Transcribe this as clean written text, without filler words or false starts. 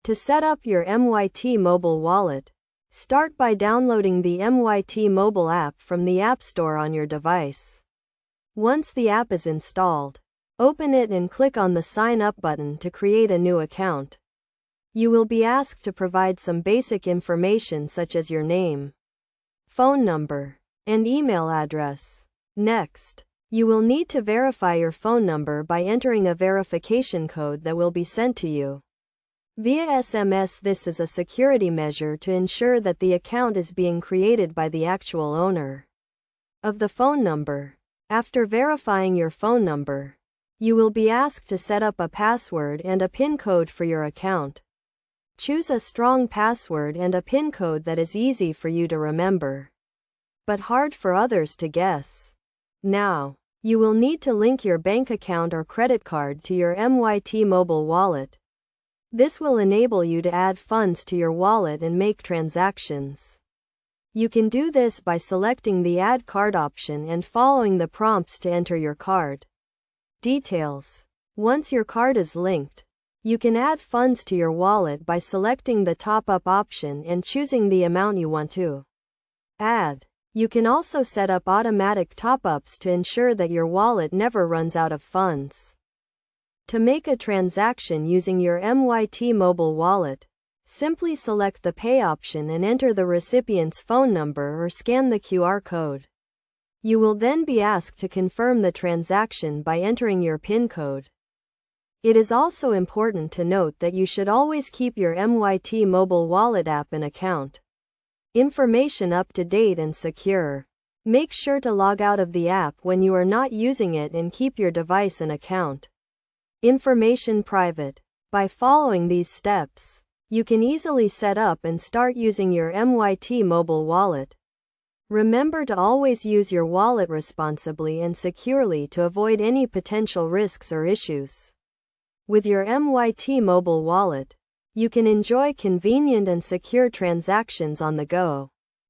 To set up your MyT mobile wallet, start by downloading the MyT mobile app from the App Store on your device. Once the app is installed, open it and click on the Sign Up button to create a new account. You will be asked to provide some basic information such as your name, phone number, and email address. Next, you will need to verify your phone number by entering a verification code that will be sent to you via SMS. This is a security measure to ensure that the account is being created by the actual owner of the phone number. After verifying your phone number, you will be asked to set up a password and a PIN code for your account. Choose a strong password and a PIN code that is easy for you to remember, but hard for others to guess. Now, you will need to link your bank account or credit card to your MyT mobile wallet. This will enable you to add funds to your wallet and make transactions. You can do this by selecting the Add Card option and following the prompts to enter your card details. Once your card is linked, you can add funds to your wallet by selecting the Top Up option and choosing the amount you want to add. You can also set up automatic top-ups to ensure that your wallet never runs out of funds. To make a transaction using your MyT mobile wallet, simply select the Pay option and enter the recipient's phone number or scan the QR code. You will then be asked to confirm the transaction by entering your PIN code. It is also important to note that you should always keep your MyT mobile wallet app and account information up to date and secure. Make sure to log out of the app when you are not using it and keep your device and account information private. By following these steps, you can easily set up and start using your MyT mobile wallet. Remember to always use your wallet responsibly and securely to avoid any potential risks or issues. With your MyT mobile wallet, you can enjoy convenient and secure transactions on the go.